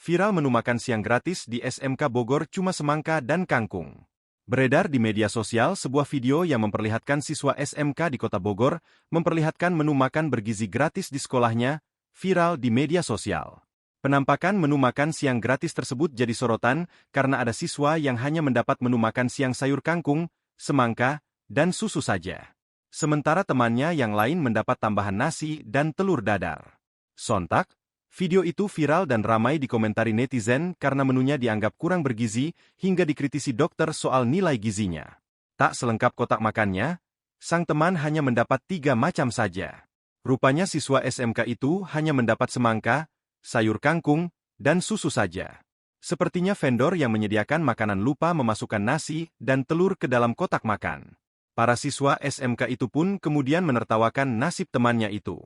Viral menu makan siang gratis di SMK Bogor cuma semangka dan kangkung. Beredar di media sosial sebuah video yang memperlihatkan siswa SMK di Kota Bogor memperlihatkan menu makan bergizi gratis di sekolahnya, viral di media sosial. Penampakan menu makan siang gratis tersebut jadi sorotan karena ada siswa yang hanya mendapat menu makan siang sayur kangkung, semangka, dan susu saja. Sementara temannya yang lain mendapat tambahan nasi dan telur dadar. Sontak, video itu viral dan ramai dikomentari netizen karena menunya dianggap kurang bergizi hingga dikritisi dokter soal nilai gizinya. Tak selengkap kotak makannya, sang teman hanya mendapat 3 macam saja. Rupanya siswa SMK itu hanya mendapat semangka, sayur kangkung, dan susu saja. Sepertinya vendor yang menyediakan makanan lupa memasukkan nasi dan telur ke dalam kotak makan. Para siswa SMK itu pun kemudian menertawakan nasib temannya itu.